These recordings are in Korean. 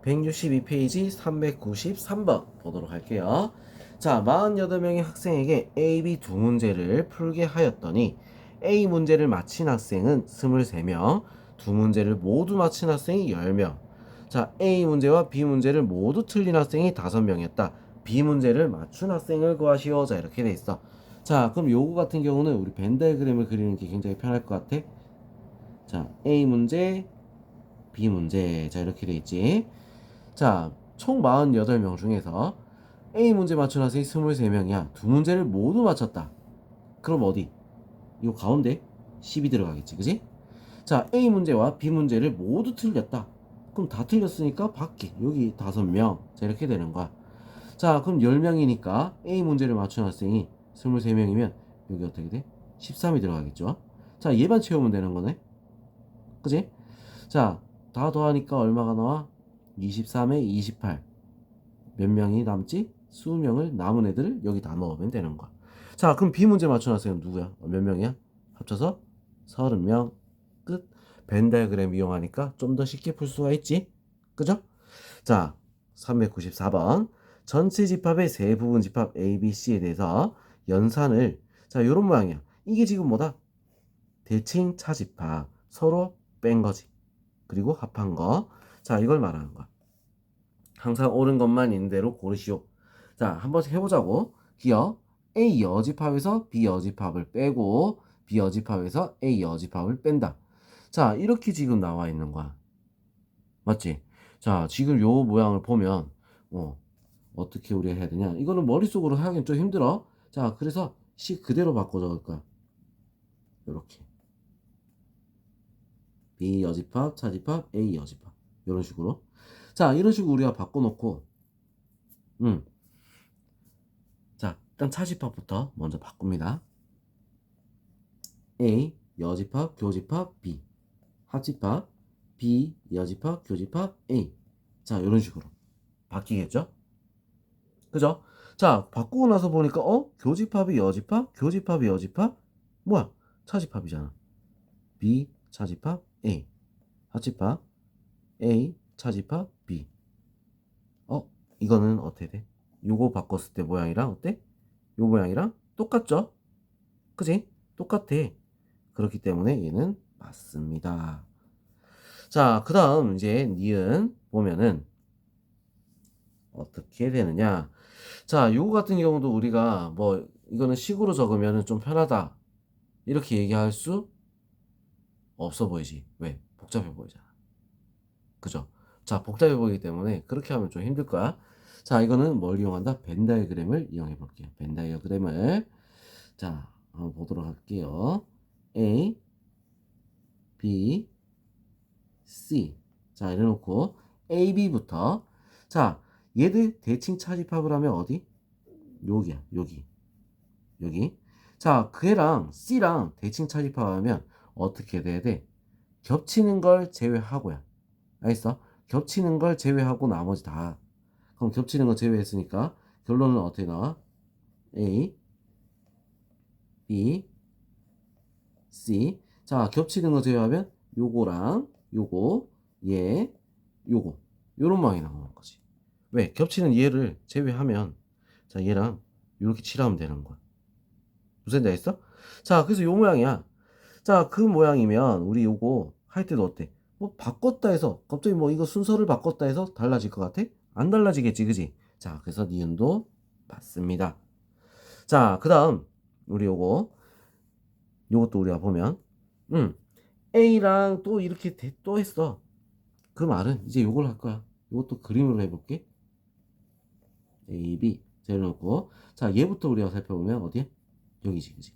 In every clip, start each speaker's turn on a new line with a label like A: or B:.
A: 162페이지 393번 보도록 할게요. 자, 48명의 학생에게 A, B 두 문제를 풀게 하였더니 A 문제를 맞힌 학생은 23명, 두 문제를 모두 맞힌 학생이 10명. 자, A 문제와 B 문제를 모두 틀린 학생이 5명이었다. B 문제를 맞춘 학생을 구하시오. 자, 이렇게 돼 있어. 자, 그럼 요거 같은 경우는 우리 벤 다이어그램을 그리는 게 굉장히 편할 것 같아. 자, A 문제, B 문제. 자, 이렇게 돼 있지. 자, 총 48명 중에서 A 문제 맞춘 학생이 23명이야. 두 문제를 모두 맞췄다. 그럼 어디? 요 가운데 10이 들어가겠지, 그지? 자, A 문제와 B 문제를 모두 틀렸다. 그럼 다 틀렸으니까 밖에 여기 5명. 자, 이렇게 되는 거야. 자, 그럼 10명이니까 A 문제를 맞춘 학생이 23명이면 여기 어떻게 돼? 13이 들어가겠죠? 자, 얘만 채우면 되는 거네. 그지? 자, 다 더하니까 얼마가 나와? 23에 28. 몇 명이 남지? 20명을 남은 애들을 여기 다 넣으면 되는 거야. 자, 그럼 B 문제 맞춰놨어요. 누구야? 몇 명이야? 합쳐서 30명. 끝. 벤 다이어그램 이용하니까 좀 더 쉽게 풀 수가 있지. 그죠? 자, 394번. 전체 집합의 세 부분 집합 A, B, C에 대해서 연산을, 자, 요런 모양이야. 이게 지금 뭐다? 대칭 차집합. 서로 뺀 거지. 그리고 합한 거. 자, 이걸 말하는 거야. 항상 옳은 것만 있는 대로 고르시오. 자, 한번 해보자고. 기억. A 여집합에서 B 여집합을 빼고 B 여집합에서 A 여집합을 뺀다. 자, 이렇게 지금 나와 있는 거야. 맞지? 자, 지금 요 모양을 보면 어떻게 우리가 해야 되냐? 이거는 머릿속으로 하긴 좀 힘들어. 자, 그래서 식 그대로 바꿔 적을 거야. 요렇게. B 여집합, 차집합, A 여집합. 이런 식으로. 자, 이런 식으로 우리가 바꿔놓고 음. 자, 일단 차집합부터 먼저 바꿉니다. A 여집합, 교집합, B 합집합, B 여집합, 교집합, A. 자, 이런 식으로 바뀌겠죠? 그죠? 자, 바꾸고 나서 보니까 교집합이 여집합, 교집합이 여집합, 뭐야? 차집합이잖아. B 차집합 A 합집합 A 차집합 B. 이거는 어떻게 돼? 요거 바꿨을 때 모양이랑 어때? 요 모양이랑 똑같죠? 그지? 똑같아. 그렇기 때문에 얘는 맞습니다. 자, 그 다음 이제 니은 보면은 어떻게 되느냐. 자, 요거 같은 경우도 우리가 뭐 이거는 식으로 적으면 좀 편하다 이렇게 얘기할 수 없어 보이지. 왜? 복잡해 보이잖아. 그죠? 자, 복잡해 보이기 때문에 그렇게 하면 좀 힘들 거야. 자, 이거는 뭘 이용한다? 벤 다이어그램을 이용해 볼게요. 벤 다이어그램을. 자, 한번 보도록 할게요. A, B, C. 자, 이래놓고 A, B부터. 자, 얘들 대칭 차집합을 하면 어디? 여기야, 여기. 여기. 자, 걔랑 C랑 대칭 차집합하면 어떻게 돼야 돼? 겹치는 걸 제외하고야. 알겠어? 겹치는 걸 제외하고 나머지 다. 그럼 겹치는 거 제외했으니까 결론은 어떻게 나와? A, B, C. 자, 겹치는 거 제외하면 요거랑 요거, 얘, 요거. 요런 모양이 나오는 거지. 왜? 겹치는 얘를 제외하면 자, 얘랑 이렇게 칠하면 되는 거야. 무슨 말 있어? 자, 그래서 요 모양이야. 자, 그 모양이면 우리 요거 할 때도 어때? 뭐 바꿨다 해서 갑자기 뭐 이거 순서를 바꿨다 해서 달라질 것 같아? 안 달라지겠지, 그지? 자, 그래서 니은도 맞습니다. 자, 그 다음 우리 요것도 우리가 보면 A랑 또 이렇게 또 했어. 그 말은 이제 요걸 할 거야. 요것도 그림으로 해볼게. A, B 재놓고 자, 얘부터 우리가 살펴보면 어디야? 여기지, 그지?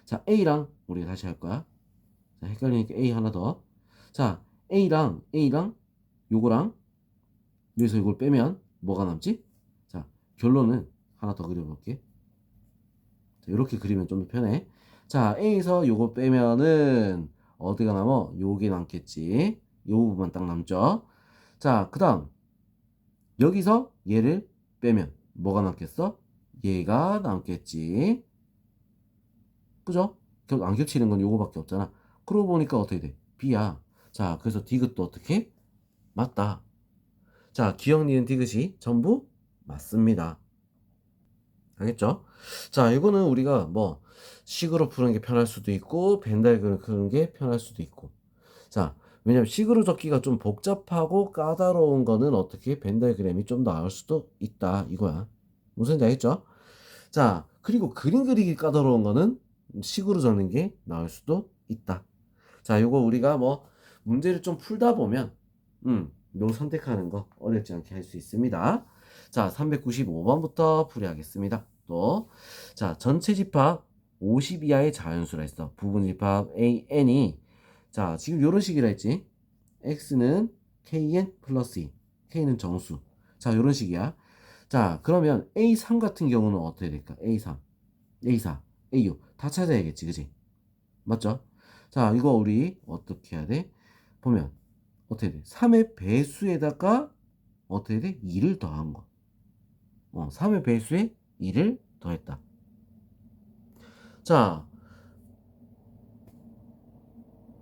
A: 자, A랑 우리가 다시 할 거야. 자, 헷갈리니까 A 하나 더. 자, A랑 요거랑 여기서 이걸 빼면 뭐가 남지? 자, 결론은 하나 더 그려볼게. 자, 이렇게 그리면 좀 더 편해. 자, A에서 요거 빼면은 어디가 남어? 요게 남겠지. 요 부분만 딱 남죠. 자, 그 다음 여기서 얘를 빼면 뭐가 남겠어? 얘가 남겠지. 그죠? 안 겹치는 건 요거밖에 없잖아. 그러고 보니까 어떻게 돼? B야. 자, 그래서 디귿도 어떻게? 맞다. 자, 기억, 니은, 디귿이 전부 맞습니다. 알겠죠? 자, 이거는 우리가 뭐 식으로 푸는 게 편할 수도 있고 벤 다이그램을 그리는 게 편할 수도 있고. 자, 왜냐면 식으로 적기가 좀 복잡하고 까다로운 거는 어떻게 벤 다이그램이 좀 나을 수도 있다 이거야. 무슨 말인지 알겠죠? 자, 그리고 그림 그리기 까다로운 거는 식으로 적는 게 나을 수도 있다. 자, 요거 우리가 뭐 문제를 좀 풀다 보면 요 선택하는 거 어렵지 않게 할 수 있습니다. 자, 395번부터 풀이하겠습니다. 또, 자, 전체 집합 50 이하의 자연수라 했어. 부분 집합 AN이 자, 지금 요런 식이라 했지. X는 KN 플러스 2, K는 정수. 자, 요런 식이야. 자, 그러면 A3 같은 경우는 어떻게 될까? A3, A4, A6 다 찾아야겠지, 그지? 맞죠? 자, 이거 우리 어떻게 해야 돼? 보면 어떻게 돼? 3의 배수에다가 어떻게 돼? 2를 더한 거. 3의 배수에 2를 더했다. 자,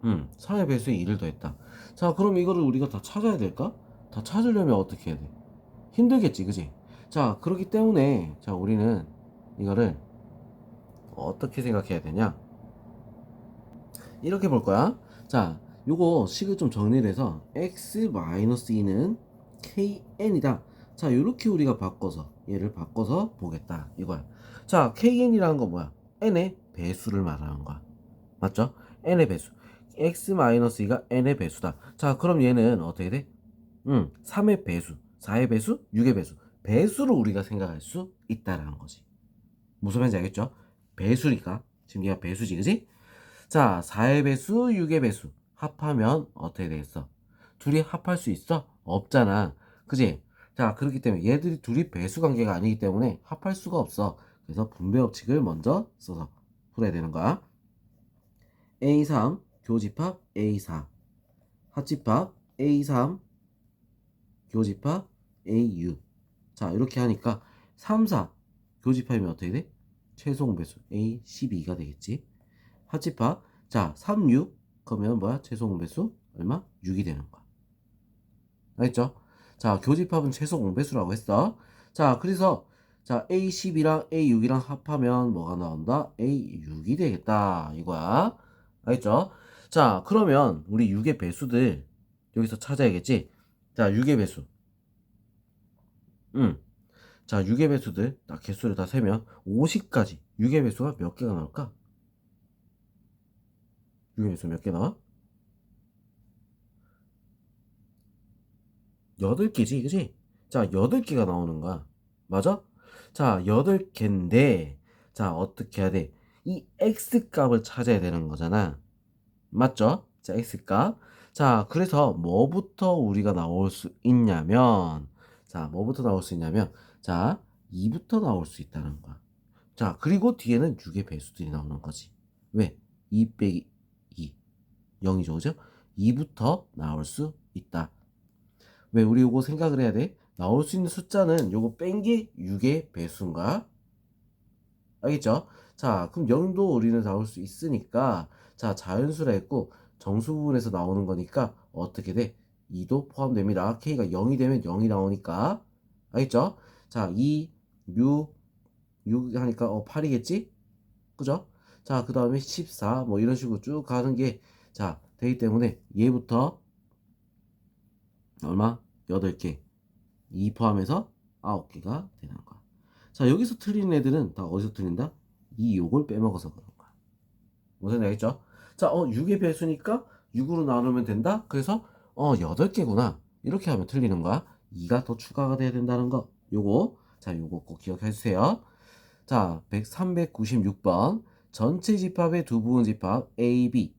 A: 3의 배수에 2를 더했다. 자, 그럼 이거를 우리가 다 찾아야 될까? 다 찾으려면 어떻게 해야 돼? 힘들겠지, 그지? 자, 그렇기 때문에 자, 우리는 이거를 어떻게 생각해야 되냐? 이렇게 볼 거야. 자, 요거 식을 좀 정리를 해서 x-2는 kn이다. 자, 요렇게 우리가 바꿔서 얘를 바꿔서 보겠다 이거야. 자, kn이라는 거 뭐야? n의 배수를 말하는 거야. 맞죠? n의 배수. x-2가 n의 배수다. 자, 그럼 얘는 어떻게 돼? 3의 배수, 4의 배수, 6의 배수. 배수로 우리가 생각할 수 있다라는 거지. 무슨 말인지 알겠죠? 배수니까. 지금 얘가 배수지, 그지? 자, 4의 배수, 6의 배수 합하면 어떻게 되겠어? 둘이 합할 수 있어? 없잖아. 그지? 자, 그렇기 때문에 얘들이 둘이 배수 관계가 아니기 때문에 합할 수가 없어. 그래서 분배 법칙을 먼저 써서 풀어야 되는 거야. A3 교집합 A4 합집합 A3 교집합 AU. 자, 이렇게 하니까 3, 4 교집합이면 어떻게 돼? 최소 공배수 A12가 되겠지. 합집합 자 3, 6 그러면 뭐야? 최소 공배수 얼마? 6이 되는 거야. 알겠죠? 자, 교집합은 최소 공배수라고 했어. 자, 그래서 자 A12랑 A6이랑 합하면 뭐가 나온다? A6이 되겠다 이거야. 알겠죠? 자, 그러면 우리 6의 배수들 여기서 찾아야겠지? 자, 6의 배수. 자, 6의 배수들 딱 개수를 다 세면 50까지 6의 배수가 몇 개가 나올까? 6의 배수 몇 개 나와? 8개지, 그지? 자, 8개가 나오는 거야. 맞아? 자, 8개인데, 자, 어떻게 해야 돼? 이 X값을 찾아야 되는 거잖아. 맞죠? 자, X값. 자, 그래서 뭐부터 우리가 나올 수 있냐면, 자, 뭐부터 나올 수 있냐면, 자, 2부터 나올 수 있다는 거야. 자, 그리고 뒤에는 6의 배수들이 나오는 거지. 왜? 2 빼기 2. 0이죠, 그죠? 2부터 나올 수 있다. 왜 우리 요거 생각을 해야 돼? 나올 수 있는 숫자는 요거 뺀 게 6의 배수인가? 알겠죠? 자, 그럼 0도 우리는 나올 수 있으니까 자, 자연수라 했고 정수 부분에서 나오는 거니까 어떻게 돼? 2도 포함됩니다. K가 0이 되면 0이 나오니까 알겠죠? 자, 2, 6 하니까 8이겠지? 그죠? 자, 그 다음에 14 뭐 이런 식으로 쭉 가는 게 자, 되기 때문에 얘부터 얼마? 8개 2 포함해서 9개가 되는 거야. 자, 여기서 틀린 애들은 다 어디서 틀린다? 이 요걸 빼먹어서 그런 거야. 무슨 얘기죠? 자, 6의 배수니까 6으로 나누면 된다? 그래서 8개구나. 이렇게 하면 틀리는 거야. 2가 더 추가가 돼야 된다는 거. 요거. 자, 요거 꼭 기억해 주세요. 자, 396번. 전체 집합의 두 부분 집합 A, B.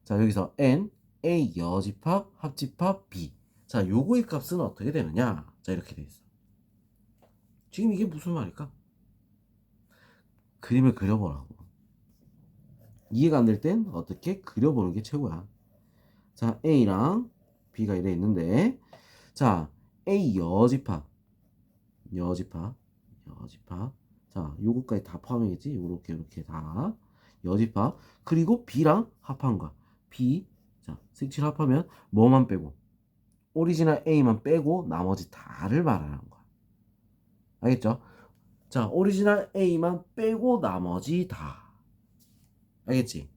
A: 자, 여기서 N, A 여집합, 합집합 B. 자, 요거의 값은 어떻게 되느냐? 자, 이렇게 돼 있어. 지금 이게 무슨 말일까? 그림을 그려보라고. 이해가 안 될 땐 어떻게 그려보는 게 최고야. 자, A랑 B가 이래 있는데, 자, A 여집합, 여집합, 여집합. 자, 요거까지 다 포함이겠지? 요렇게, 이렇게 다. 여집합. 그리고 B랑 합한 거야. B. 자, 색칠 합하면 뭐만 빼고? 오리지널 A만 빼고 나머지 다를 말하는 거야. 알겠죠? 자, 오리지널 A만 빼고 나머지 다. 알겠지?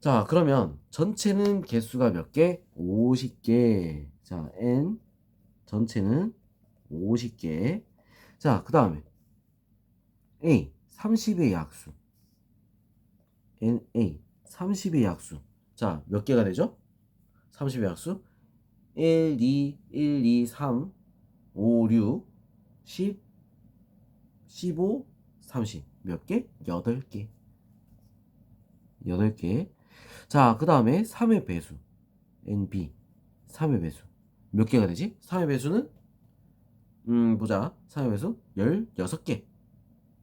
A: 자, 그러면 전체는 개수가 몇 개? 50개. 자, N 전체는 50개. 자, 그 다음에 A 30의 약수. NA 30의 약수. 자, 몇 개가 되죠? 30의 약수 1, 2, 1, 2, 3, 5, 6, 10, 15, 30. 몇 개? 8개. 8개. 자, 그 다음에 3의 배수. NB. 3의 배수. 몇 개가 되지? 3의 배수는, 보자. 3의 배수 16개.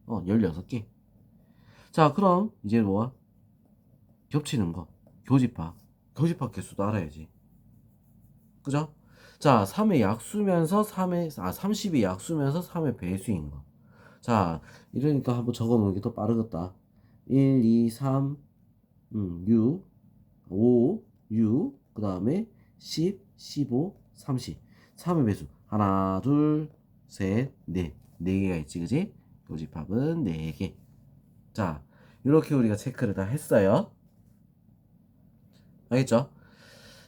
A: 16개. 자, 그럼 이제 뭐야? 겹치는 거. 교집합. 교집합 개수도 알아야지. 그죠? 자, 3의 약수면서 30의 약수면서 3의 배수인 거. 자, 이러니까 한번 적어 놓는 게 더 빠르겠다. 1, 2, 3, 6, 5, 6, 그 다음에 10, 15, 30. 3의 배수. 하나, 둘, 셋, 넷. 4개가 있지, 그지? 교집합은 4개. 자, 이렇게 우리가 체크를 다 했어요. 알겠죠?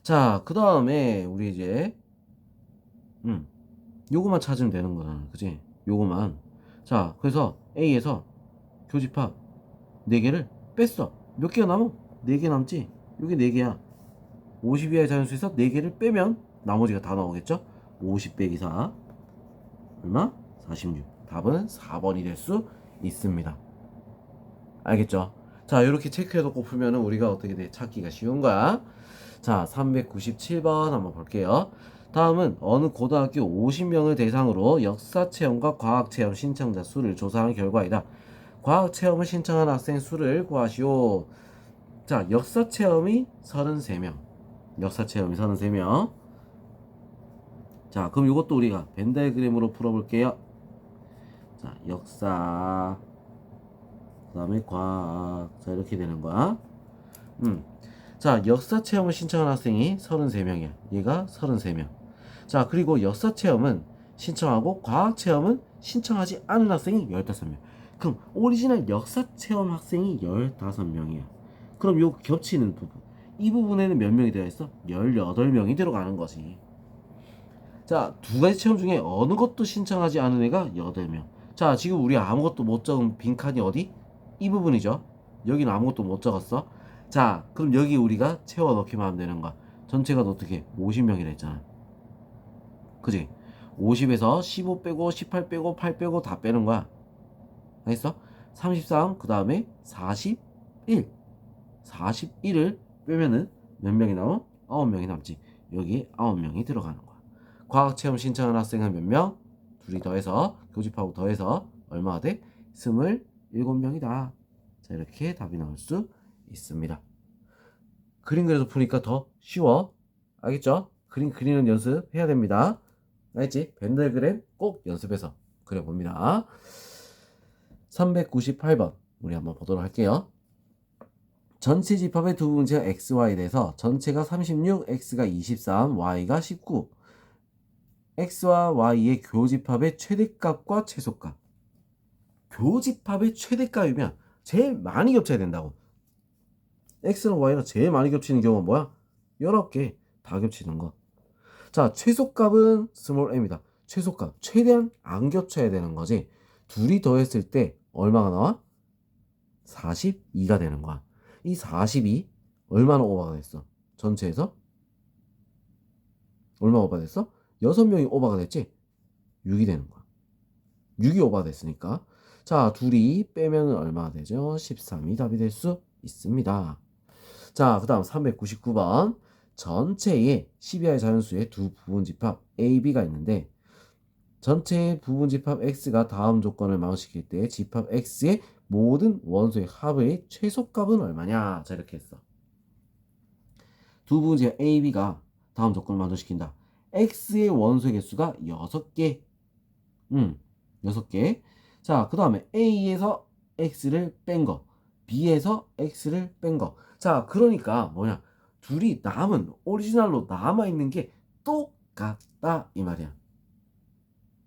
A: 자, 그 다음에 우리 이제 요거만 찾으면 되는 거잖아, 그지? 요거만. 자, 그래서 A에서 교집합 4개를 뺐어. 몇 개가 남아? 4개 남지? 여기 4개야. 50 이하의 자연수에서 4개를 빼면 나머지가 다 나오겠죠? 50 빼기 4 얼마? 46. 답은 4번이 될 수 있습니다. 알겠죠? 자, 이렇게 체크해놓고 풀면은 우리가 어떻게 돼? 찾기가 쉬운 거야. 자, 397번 한번 볼게요. 다음은 어느 고등학교 50명을 대상으로 역사체험과 과학체험 신청자 수를 조사한 결과이다. 과학체험을 신청한 학생 수를 구하시오. 자, 역사체험이 33명. 역사체험이 33명. 자, 그럼 이것도 우리가 벤 다이어그램으로 풀어볼게요. 자, 역사, 그 다음에 과학. 자, 이렇게 되는 거야. 자, 역사체험을 신청한 학생이 33명이야. 얘가 33명. 자, 그리고 역사체험은 신청하고 과학체험은 신청하지 않은 학생이 15명. 그럼 오리지널 역사체험 학생이 15명이야. 그럼 요 겹치는 부분. 이 부분에는 몇 명이 들어있어? 18명이 들어가는 거지. 자, 두 가지 체험 중에 어느 것도 신청하지 않은 애가 8명. 자, 지금 우리 아무것도 못 적은 빈칸이 어디? 이 부분이죠. 여기는 아무것도 못 적었어. 자, 그럼 여기 우리가 채워 넣기만 하면 되는 거야. 전체가 어떻게? 50명이라 했잖아. 그지? 50에서 15 빼고 18 빼고 8 빼고 다 빼는 거야. 알겠어? 33, 그 다음에 41. 41을 빼면은 몇 명이 나와? 9명이 남지. 여기 9명이 들어가는 거야. 과학체험 신청한 학생은 몇 명? 둘이 더해서, 교집하고 더해서 얼마가 돼? 27명이다. 자, 이렇게 답이 나올 수 있습니다. 그림 그려서 푸니까 더 쉬워. 알겠죠? 그림 그리는 연습 해야 됩니다. 알겠지? 벤 다이어그램 꼭 연습해서 그려봅니다. 398번 우리 한번 보도록 할게요. 전체 집합의 두 문제가 x, y에 대해서 전체가 36, x가 23, y가 19. x와 y의 교집합의 최대값과 최소값. 교집합의 최대값이면 제일 많이 겹쳐야 된다고. x랑 y가 제일 많이 겹치는 경우가 뭐야? 19개 다 겹치는 거. 자, 최소값은 스몰 m이다. 최소값 최대한 안 겹쳐야 되는 거지. 둘이 더했을 때 얼마가 나와? 42가 되는 거야. 이 42 얼마나 오버가 됐어? 전체에서 얼마 오버가 됐어? 6명이 오버가 됐지? 6이 되는 거야. 6이 오버가 됐으니까. 자, 둘이 빼면 얼마가 되죠? 13이 답이 될 수 있습니다. 자, 그 다음 399번. 전체의 12의 자연수의 두 부분집합 A, B가 있는데 전체의 부분집합 X가 다음 조건을 만족시킬 때 집합 X의 모든 원소의 합의 최소값은 얼마냐? 자, 이렇게 했어. 두 부분집합 A, B가 다음 조건을 만족시킨다. X의 원소의 개수가 6개. 6개. 자, 그 다음에 A에서 X를 뺀 거, B에서 X를 뺀 거. 자, 그러니까 뭐냐? 둘이 남은 오리지널로 남아있는 게 똑같다 이 말이야.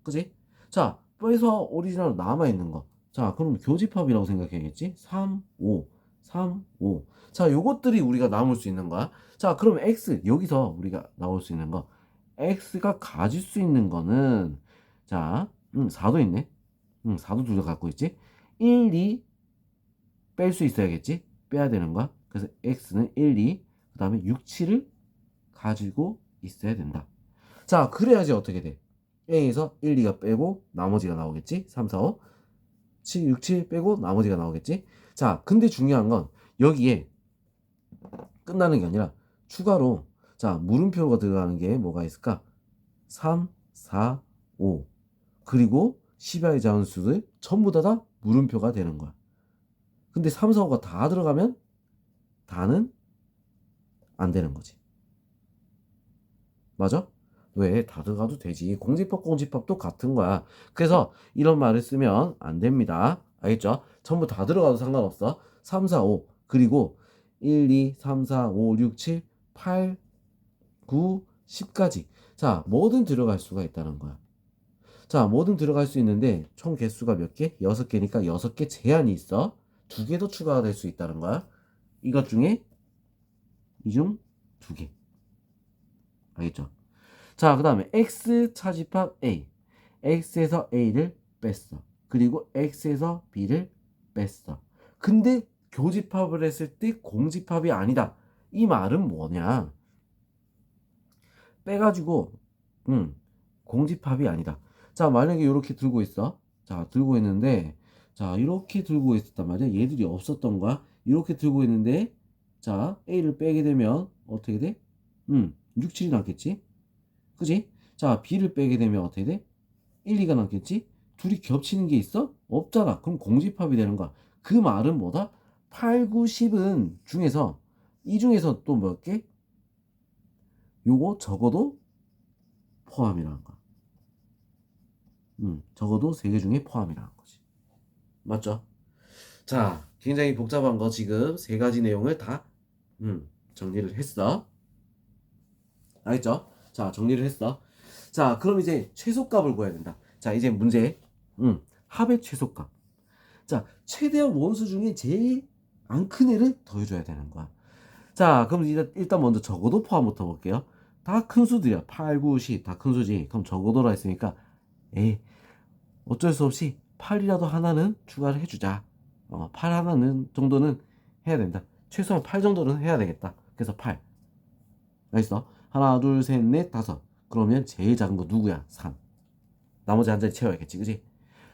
A: 그지? 자, 그래서 오리지널로 남아있는 거. 자, 그럼 교집합이라고 생각해야겠지? 3, 5, 3, 5. 자, 요것들이 우리가 나올 수 있는 거야. 자, 그럼 X, 여기서 우리가 나올 수 있는 거. X가 가질 수 있는 거는, 자, 4도 있네. 4도 둘 다 갖고 있지? 1, 2 뺄 수 있어야겠지? 빼야 되는 거야. 그래서 X는 1, 2, 그 다음에 6, 7을 가지고 있어야 된다. 자, 그래야지 어떻게 돼? A에서 1, 2가 빼고 나머지가 나오겠지? 3, 4, 5, 7, 6, 7 빼고 나머지가 나오겠지? 자, 근데 중요한 건 여기에 끝나는 게 아니라 추가로 자, 물음표가 들어가는 게 뭐가 있을까? 3, 4, 5 그리고 10여의 자원수들 전부 다 물음표가 되는 거야. 근데 3, 4, 5가 다 들어가면 다는 안 되는 거지. 맞아? 왜? 다 들어가도 되지. 공집합도 같은 거야. 그래서 이런 말을 쓰면 안 됩니다. 알겠죠? 전부 다 들어가도 상관없어. 3, 4, 5 그리고 1, 2, 3, 4, 5, 6, 7, 8, 9, 10까지. 자, 뭐든 들어갈 수가 있다는 거야. 자, 뭐든 들어갈 수 있는데 총 개수가 몇 개? 6개니까 6개 제한이 있어. 2개 더 추가가 될 수 있다는 거야. 이것 중에 이 중 2개. 알겠죠? 자, 그 다음에 X 차집합 A. X에서 A를 뺐어. 그리고 X에서 B를 뺐어. 근데 교집합을 했을 때 공집합이 아니다. 이 말은 뭐냐? 빼가지고, 공집합이 아니다. 자, 만약에 이렇게 들고 있어. 자, 들고 있는데, 자, 이렇게 들고 있었단 말이야. 얘들이 없었던 거야. 이렇게 들고 있는데, 자, A를 빼게 되면 어떻게 돼? 6, 7이 남겠지? 그지? 자, B를 빼게 되면 어떻게 돼? 1, 2가 남겠지? 둘이 겹치는 게 있어? 없잖아. 그럼 공집합이 되는 거야. 그 말은 뭐다? 8, 9, 10은 중에서 이 중에서 또 몇 개? 요거 적어도 포함이라는 거야. 적어도 3개 중에 포함이라는 거지. 맞죠? 자, 굉장히 복잡한 거 지금 3가지 내용을 다 정리를 했어. 알겠죠? 자, 정리를 했어. 자, 그럼 이제 최소값을 구해야 된다. 자, 이제 문제. 합의 최소값. 자, 최대한 원수 중에 제일 안 큰 애를 더해줘야 되는 거야. 자, 그럼 일단 먼저 적어도 포함부터 볼게요. 다 큰 수들이야. 8, 9, 10. 다 큰 수지. 그럼 적어도라 했으니까, 에이, 어쩔 수 없이 8이라도 하나는 추가를 해주자. 8 하나는 정도는 해야 된다. 최소한 8 정도는 해야 되겠다. 그래서 8. 알겠어? 하나, 둘, 셋, 넷, 다섯. 그러면 제일 작은 거 누구야? 3. 나머지 한 자리 채워야겠지, 그지?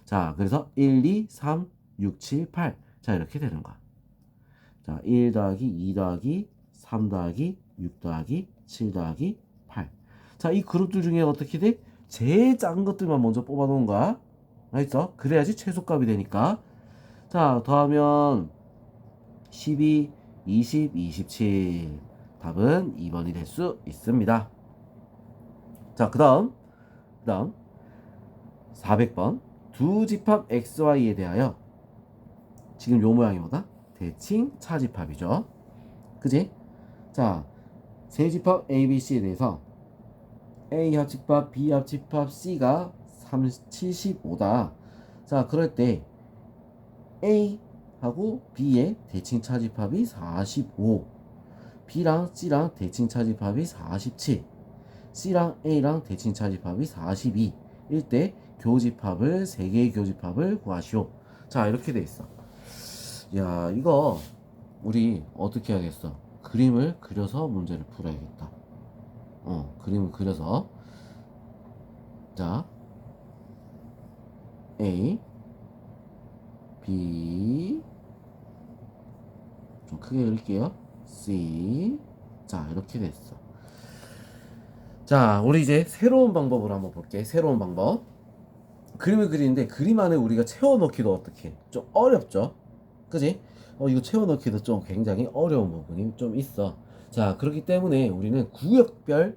A: 자, 그래서 1, 2, 3, 6, 7, 8. 자, 이렇게 되는 거야. 자, 1 더하기 2 더하기 3 더하기 6 더하기 7 더하기 8. 자, 이 그룹들 중에 어떻게 돼? 제일 작은 것들만 먼저 뽑아 놓은 거야. 알겠어? 그래야지 최소값이 되니까. 자, 더하면 12, 20, 27. 답은 2번이 될 수 있습니다. 자, 그 다음 400번. 두 집합 XY에 대하여 지금 요 모양이 뭐다? 대칭 차집합이죠. 그지? 자, 세 집합 ABC에 대해서 A 합집합, B 합집합, C가 75다. 자, 그럴 때 A하고 B의 대칭 차집합이 45, B랑 C랑 대칭 차집합이 47, C랑 A랑 대칭 차집합이 42. 일 때 교집합을 3개의 교집합을 구하시오. 자, 이렇게 돼 있어. 야, 이거 우리 어떻게 하겠어? 그림을 그려서 문제를 풀어야겠다. 그림을 그려서. 자, A, B, 좀 크게 그릴게요. C. 자, 이렇게 됐어. 자, 우리 이제 새로운 방법으로 한번 볼게. 새로운 방법. 그림을 그리는데 그림 안에 우리가 채워넣기도 어떻게 좀 어렵죠? 그지? 이거 채워넣기도 좀 굉장히 어려운 부분이 좀 있어. 자, 그렇기 때문에 우리는 구역별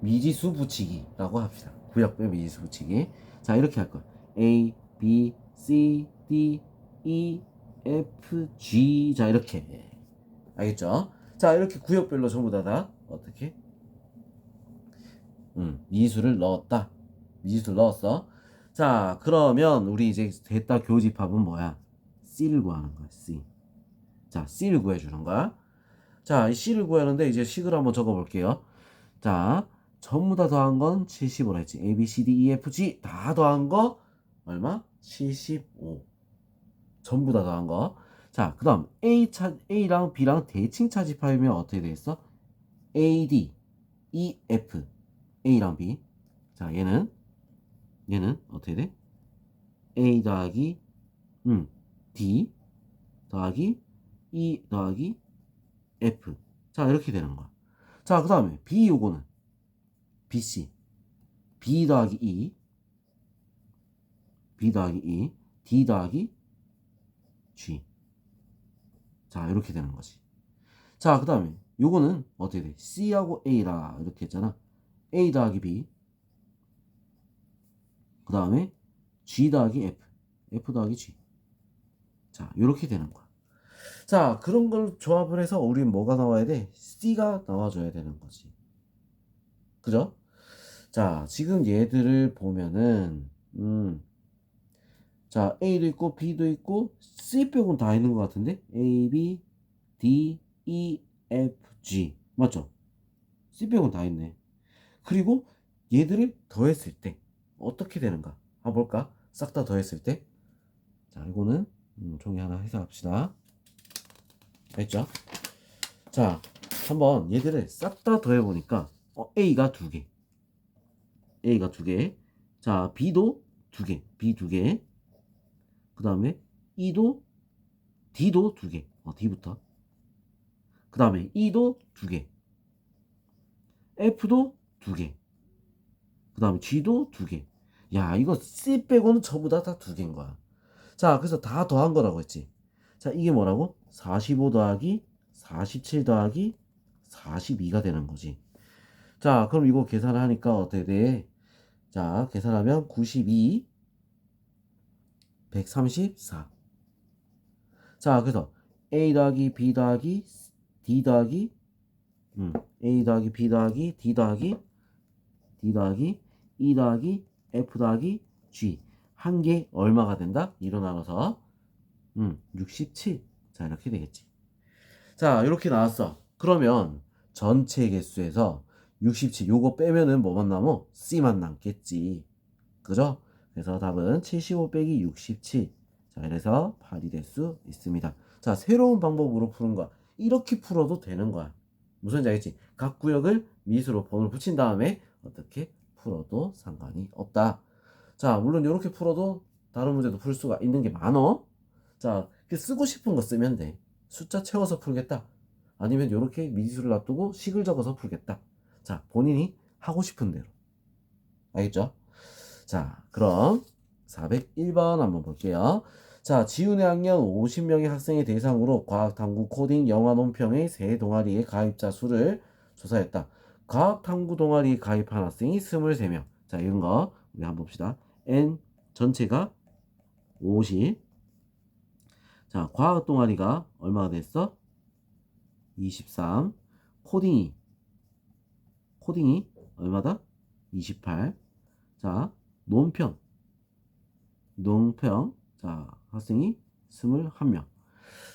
A: 미지수 붙이기라고 합시다. 구역별 미지수 붙이기. 자, 이렇게 할 거야. A, B, C, D, E, F, G. 자, 이렇게. 알겠죠? 자, 이렇게 구역별로 전부 다 어떻게? 미수를 넣었다. 미수를 넣었어. 자, 그러면 우리 이제 됐다 교집합은 뭐야? C를 구하는 거야. C. 자, C를 구해주는 거야. 자, 이 C를 구하는데 이제 식을 한번 적어볼게요. 자, 전부 다 더한 건 75라 했지. A, B, C, D, E, F, G 다 더한 거 얼마? 75. 전부 다 더한 거. 자, 그 다음 A랑 B랑 대칭 차집하면 어떻게 되겠어? A, D, E, F. A랑 B. 자, 얘는 어떻게 돼? A 더하기 D 더하기 E 더하기 F. 자, 이렇게 되는 거야. 자, 그 다음에 B 요거는 BC. B 더하기 E, B 더하기 E, D 더하기 G. 자, 이렇게 되는 거지. 자, 그 다음에 요거는 어떻게 돼? C하고 A라 이렇게 했잖아. A 더하기 B, 그 다음에 G 더하기 F, F 더하기 G. 자, 이렇게 되는 거야. 자, 그런 걸 조합을 해서 우린 뭐가 나와야 돼? C가 나와줘야 되는 거지. 그죠? 자, 지금 얘들을 보면은 자, A도 있고 B도 있고 C 빼고는 다 있는 것 같은데? A, B, D, E, F, G. 맞죠? C 빼고는 다 있네. 그리고 얘들을 더했을 때 어떻게 되는가? 한번 볼까? 싹 다 더했을 때. 자, 이거는 종이 하나 해서 합시다. 됐죠? 자, 한번 얘들을 싹 다 더해보니까 A가 2개. A가 2개. 자, B도 2개. B 2개. 그 다음에 E도 D도 2개. D부터. 그 다음에 E도 2개. F도 2개. 그 다음에 G도 2개. 야, 이거 C 빼고는 전부 다 2개인 거야. 자, 그래서 다 더한 거라고 했지. 자, 이게 뭐라고? 45 더하기 47 더하기 42가 되는 거지. 자, 그럼 이거 계산을 하니까 어떻게 돼? 자, 계산하면 92, 134. 자, 그래서 A 더하기 B 더하기 D 더하기 A 더하기 B 더하기 D 더하기 D 더하기 E 더하기 F 더하기 G 한 개 얼마가 된다? 2로 나눠서 67. 자, 이렇게 되겠지. 자, 이렇게 나왔어. 그러면 전체 개수에서 67 요거 빼면은 뭐만 남어? C만 남겠지. 그죠? 그래서 답은 75 빼기 67. 자, 이래서 8이 될 수 있습니다. 자, 새로운 방법으로 푸는 거야. 이렇게 풀어도 되는 거야. 무슨 알겠지? 각 구역을 미수로 번호를 붙인 다음에 어떻게 풀어도 상관이 없다. 자, 물론 이렇게 풀어도 다른 문제도 풀 수가 있는 게 많어. 자, 쓰고 싶은 거 쓰면 돼. 숫자 채워서 풀겠다. 아니면 이렇게 미수를 놔두고 식을 적어서 풀겠다. 자, 본인이 하고 싶은 대로. 알겠죠? 자, 그럼 401번 한번 볼게요. 자, 지훈의 학년 50명의 학생의 대상으로 과학, 탐구, 코딩, 영화, 논평의 세 동아리의 가입자 수를 조사했다. 과학, 탐구 동아리에 가입한 학생이 23명. 자, 이런 거 우리 한번 봅시다. N 전체가 50. 자, 과학 동아리가 얼마가 됐어? 23. 코딩이 얼마다? 28. 자, 논평. 자, 학생이 21명.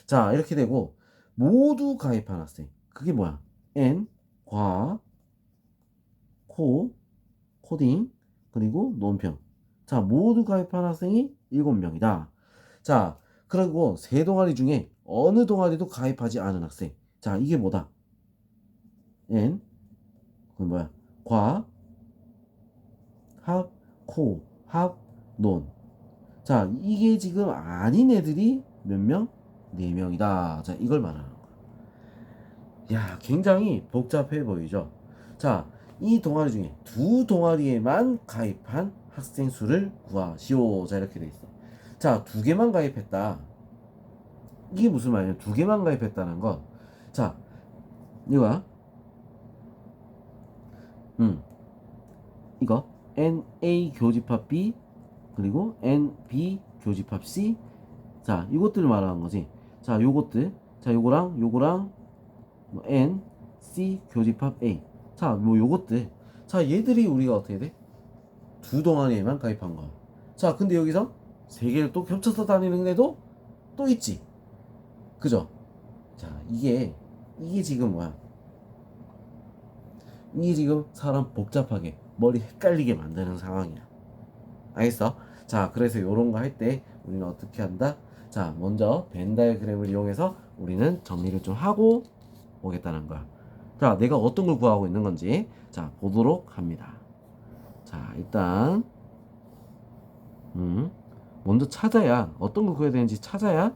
A: 자, 이렇게 되고, 모두 가입한 학생. 그게 뭐야? N, 과학, 코딩, 그리고 논평. 자, 모두 가입한 학생이 7명이다. 자, 그리고 세 동아리 중에 어느 동아리도 가입하지 않은 학생. 자, 이게 뭐다? N, 그건 뭐야? 과, 합, 논. 자, 이게 지금 아닌 애들이 몇 명? 4명이다. 자, 이걸 말하는 거야. 야, 굉장히 복잡해 보이죠? 자, 이 동아리 중에 두 동아리에만 가입한 학생 수를 구하시오. 자, 이렇게 돼 있어. 자, 2개만 가입했다. 이게 무슨 말이냐? 2개만 가입했다는 건, 자, 이거야. 이거 NA 교집합 B 그리고 NB 교집합 C. 자, 이것들을 말하는 거지. 자, 요것들. 자, 요거랑 뭐 N, C 교집합 A. 자, 뭐 요것들. 자, 얘들이 우리가 어떻게 돼? 두 동아리에만 가입한 거야. 자, 근데 여기서 세 개를 또 겹쳐서 다니는 애도 또 있지. 그죠? 자, 이게 지금 뭐야? 이게 지금 사람 복잡하게 머리 헷갈리게 만드는 상황이야. 알겠어? 자, 그래서 요런 거 할 때 우리는 어떻게 한다? 자, 먼저 벤 다이어그램을 이용해서 우리는 정리를 좀 하고 오겠다는 거야. 자, 내가 어떤 걸 구하고 있는 건지 자, 보도록 합니다. 자, 일단 먼저 찾아야 어떤 걸 구해야 되는지 찾아야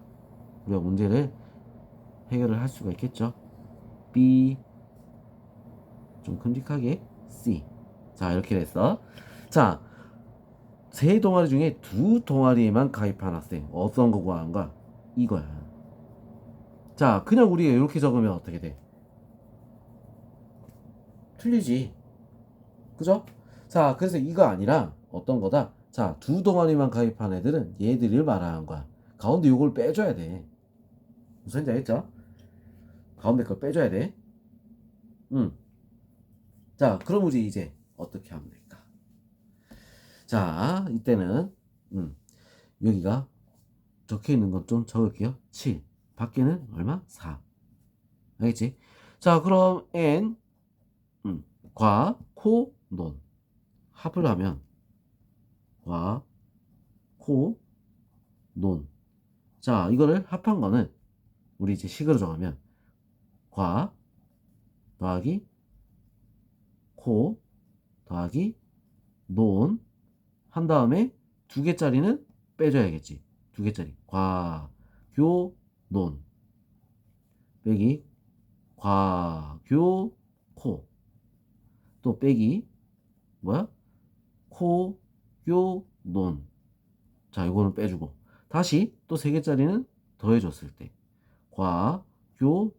A: 우리가 문제를 해결을 할 수가 있겠죠. B 좀 큼직하게 C. 자, 이렇게 됐어. 자, 세 동아리 중에 두 동아리에만 가입한 학생 어떤 거 구하는 거야? 이거야. 자, 그냥 우리가 이렇게 적으면 어떻게 돼? 틀리지. 그죠? 자, 그래서 이거 아니라 어떤 거다? 자, 두 동아리만 가입한 애들은 얘들을 말하는 거야. 가운데 요걸 빼줘야 돼. 무슨 지 알겠죠? 가운데 걸 빼줘야 돼. 자, 그럼 우리 이제 어떻게 하면 될까? 자, 이때는 여기가 적혀 있는 건 좀 적을게요. 7. 밖에는 얼마? 4. 알겠지? 자, 그럼 n 과, 코, 논 합을 하면 과, 코, 논. 자, 이거를 합한 거는 우리 이제 식으로 정하면 과 더하기 코 더하기 논 한 다음에 두 개짜리는 빼줘야겠지. 두 개짜리 과, 교, 논 빼기 과, 교, 코 또 빼기 뭐야? 코, 교, 논. 자, 이거는 빼주고 다시 또 세 개짜리는 더해줬을 때 과, 교,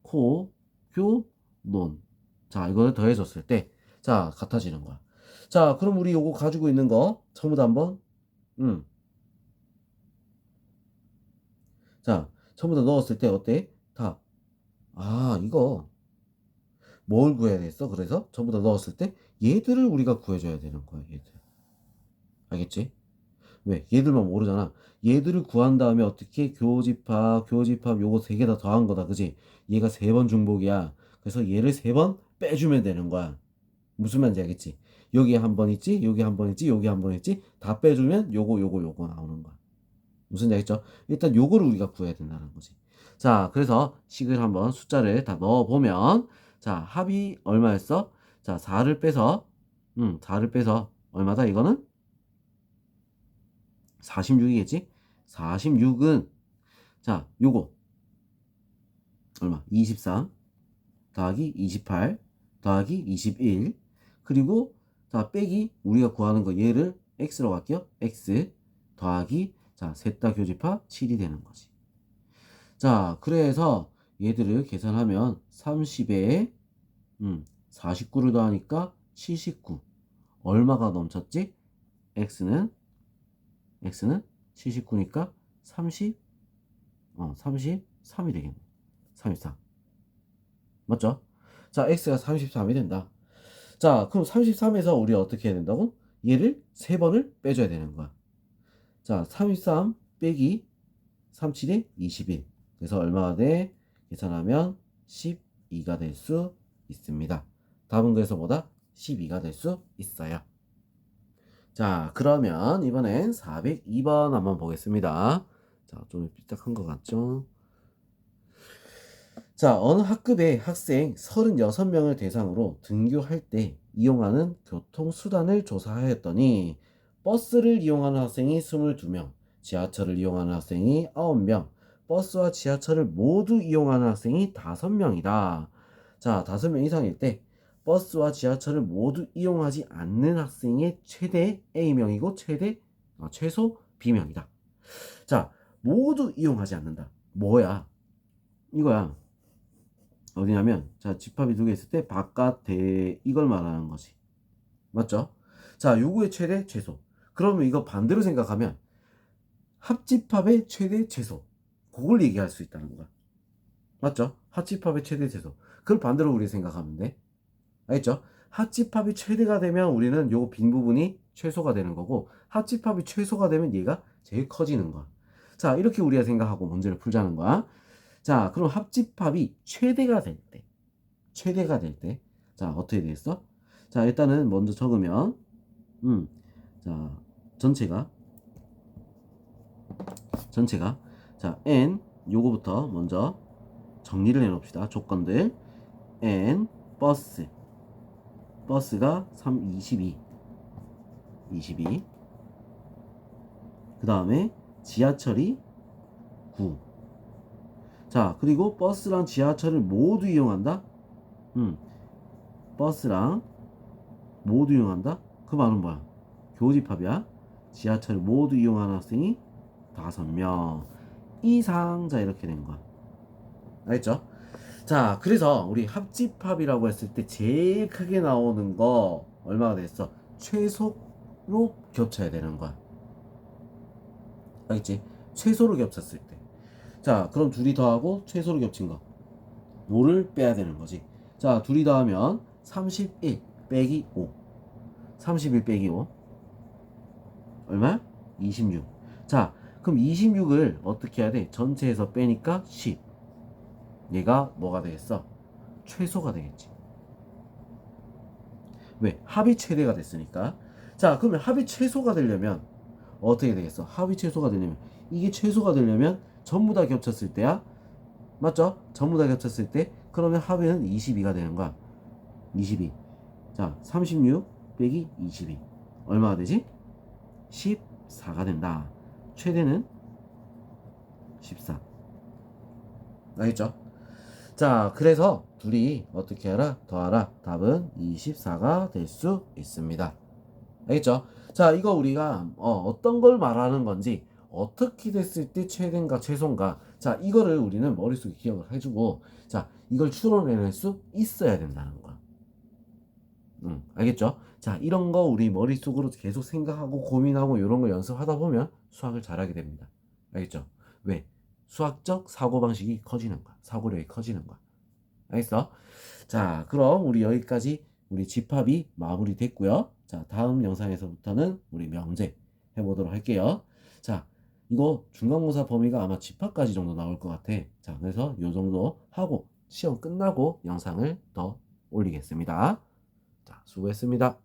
A: 코, 교, 논. 자, 이거를 더해줬을 때 자, 같아지는 거야. 자, 그럼 우리 요거 가지고 있는 거 전부 다 한번 자, 전부 다 넣었을 때 어때? 다. 아, 이거 뭘 구해야 되겠어? 그래서 전부 다 넣었을 때 얘들을 우리가 구해줘야 되는 거야, 얘들. 알겠지? 왜? 얘들만 모르잖아. 얘들을 구한 다음에 어떻게 교집합 요거 세 개 다 더한 거다. 그지? 얘가 세 번 중복이야. 그래서 얘를 세 번 빼주면 되는 거야. 무슨 말인지 알겠지? 여기 한 번 있지? 여기 한 번 있지? 여기 한 번 있지? 다 빼주면 요거 나오는 거야. 무슨 말인지 알겠죠? 일단 요거를 우리가 구해야 된다는 거지. 자, 그래서 식을 한번 숫자를 다 넣어보면 자, 합이 얼마였어? 자, 4를 빼서 4를 빼서 얼마다? 이거는 46이겠지? 46은 자, 요거 얼마? 23 더하기 28 더하기 21 그리고 자, 빼기 우리가 구하는 거 얘를 x로 갈게요. x 더하기 자, 셋 다 교집합 7이 되는 거지. 자, 그래서 얘들을 계산하면 30에 49를 더하니까 79 얼마가 넘쳤지? x는 79니까 33이 되겠네. 33. 맞죠? 자, x가 33이 된다. 자, 그럼 33에서 우리 어떻게 해야 된다고? 얘를 3번을 빼줘야 되는 거야. 자, 33 빼기 37에 21. 그래서 얼마가 돼? 계산하면 12가 될 수 있습니다. 답은 그래서 뭐다? 12가 될 수 있어요. 자, 그러면 이번엔 402번 한번 보겠습니다. 자, 좀 삐딱한 것 같죠? 자, 어느 학급의 학생 36명을 대상으로 등교할 때 이용하는 교통수단을 조사하였더니 버스를 이용하는 학생이 22명, 지하철을 이용하는 학생이 9명, 버스와 지하철을 모두 이용하는 학생이 5명이다. 자, 5명 이상일 때 버스와 지하철을 모두 이용하지 않는 학생의 최대 A명이고 최소 B명이다. 자, 모두 이용하지 않는다. 뭐야? 이거야. 어디냐면 자, 집합이 두 개 있을 때 바깥 대 이걸 말하는 거지. 맞죠? 자, 요거의 최대 최소. 그러면 이거 반대로 생각하면 합집합의 최대 최소. 그걸 얘기할 수 있다는 거야. 맞죠? 합집합의 최대 최소. 그걸 반대로 우리 생각하면 돼. 알겠죠? 합집합이 최대가 되면 우리는 요 빈 부분이 최소가 되는 거고, 합집합이 최소가 되면 얘가 제일 커지는 거야. 자, 이렇게 우리가 생각하고 문제를 풀자는 거야. 자, 그럼 합집합이 최대가 될 때, 최대가 될 때, 자, 어떻게 되겠어? 자, 일단은 먼저 적으면, 자, 전체가, 자, n, 요거부터 먼저 정리를 해놓읍시다. 조건들, n, 버스가 22. 그 다음에 지하철이 9. 자, 그리고 버스랑 지하철을 모두 이용한다? 버스랑 모두 이용한다? 그 말은 뭐야? 교집합이야. 지하철을 모두 이용하는 학생이 5명 이상. 자, 이렇게 된 거야. 알겠죠? 자, 그래서 우리 합집합이라고 했을 때 제일 크게 나오는 거 얼마가 됐어? 최소로 겹쳐야 되는 거야. 알겠지? 최소로 겹쳤을 때. 자, 그럼 둘이 더하고 최소로 겹친 거. 5를 빼야 되는 거지. 자, 둘이 더하면 31 빼기 5. 31 빼기 5. 얼마? 26. 자, 그럼 26을 어떻게 해야 돼? 전체에서 빼니까 10. 얘가 뭐가 되겠어? 최소가 되겠지. 왜? 합이 최대가 됐으니까. 자, 그러면 합이 최소가 되려면 어떻게 되겠어? 합이 최소가 되려면, 이게 최소가 되려면 전부 다 겹쳤을 때야. 맞죠? 전부 다 겹쳤을 때 그러면 합은 22가 되는 거야. 22. 자, 36 빼기 22 얼마가 되지? 14가 된다. 최대는 14. 알겠죠? 자, 그래서 둘이 어떻게 하라? 더하라. 답은 24가 될 수 있습니다. 알겠죠? 자, 이거 우리가 어떤 걸 말하는 건지, 어떻게 됐을 때 최대인가 최소인가, 자, 이거를 우리는 머릿속에 기억을 해주고, 자, 이걸 추론해낼 수 있어야 된다는 거야. 알겠죠? 자, 이런 거 우리 머릿속으로 계속 생각하고 고민하고 이런 거 연습하다 보면 수학을 잘하게 됩니다. 알겠죠? 왜? 수학적 사고방식이 커지는 거야. 사고력이 커지는 거야. 알겠어? 자, 그럼 우리 여기까지 우리 집합이 마무리됐고요. 자, 다음 영상에서부터는 우리 명제 해보도록 할게요. 자, 이거 중간고사 범위가 아마 집합까지 정도 나올 것 같아. 자, 그래서 요 정도 하고 시험 끝나고 영상을 더 올리겠습니다. 자, 수고했습니다.